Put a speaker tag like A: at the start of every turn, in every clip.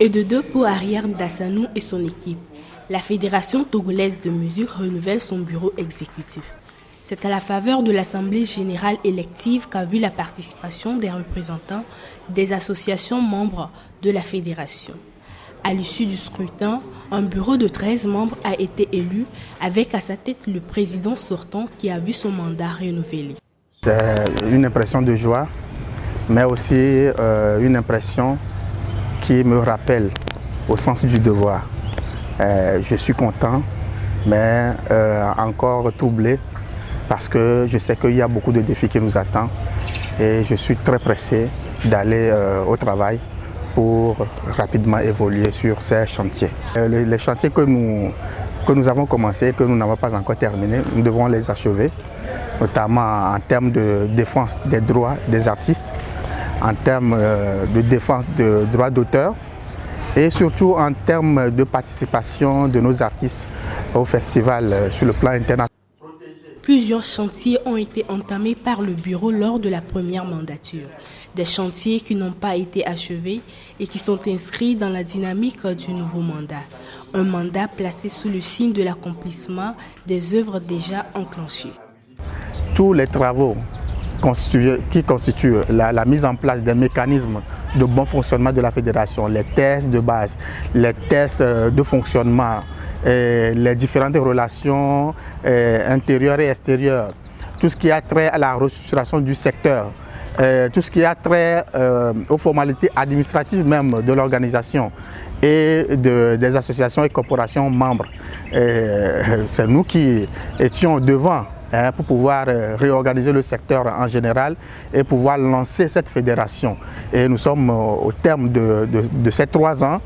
A: Et de 2 pour Arière Dassanou et son équipe. La Fédération togolaise de mesure renouvelle son bureau exécutif. C'est à la faveur de l'Assemblée générale élective qu'a vu la participation des représentants des associations membres de la Fédération. À l'issue du scrutin, un bureau de 13 membres a été élu avec à sa tête le président sortant qui a vu son mandat renouvelé.
B: C'est une impression de joie, mais aussi une impression qui me rappelle au sens du devoir. Je suis content, mais encore troublé parce que je sais qu'il y a beaucoup de défis qui nous attendent et je suis très pressé d'aller au travail pour rapidement évoluer sur ces chantiers. Les chantiers que nous avons commencés, que nous n'avons pas encore terminés, nous devons les achever, notamment en termes de défense des droits des artistes, en termes de défense des droits d'auteur et surtout en termes de participation de nos artistes au festival sur le plan international.
A: Plusieurs chantiers ont été entamés par le bureau lors de la première mandature. Des chantiers qui n'ont pas été achevés et qui sont inscrits dans la dynamique du nouveau mandat. Un mandat placé sous le signe de l'accomplissement des œuvres déjà enclenchées.
B: Tous les travaux qui constituent la mise en place des mécanismes de bon fonctionnement de la fédération, les tests de base, les tests de fonctionnement, les différentes relations intérieures et extérieures, tout ce qui a trait à la restructuration du secteur, tout ce qui a trait aux formalités administratives même de l'organisation et des associations et corporations membres. C'est nous qui étions devant pour pouvoir réorganiser le secteur en général et pouvoir lancer cette fédération. Et nous sommes au terme de ces 3 ans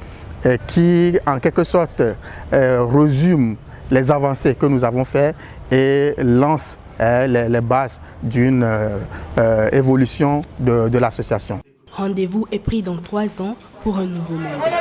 B: qui, en quelque sorte, résument les avancées que nous avons faites et lancent les bases d'une évolution de l'association.
A: Rendez-vous est pris dans 3 ans pour un nouveau mandat.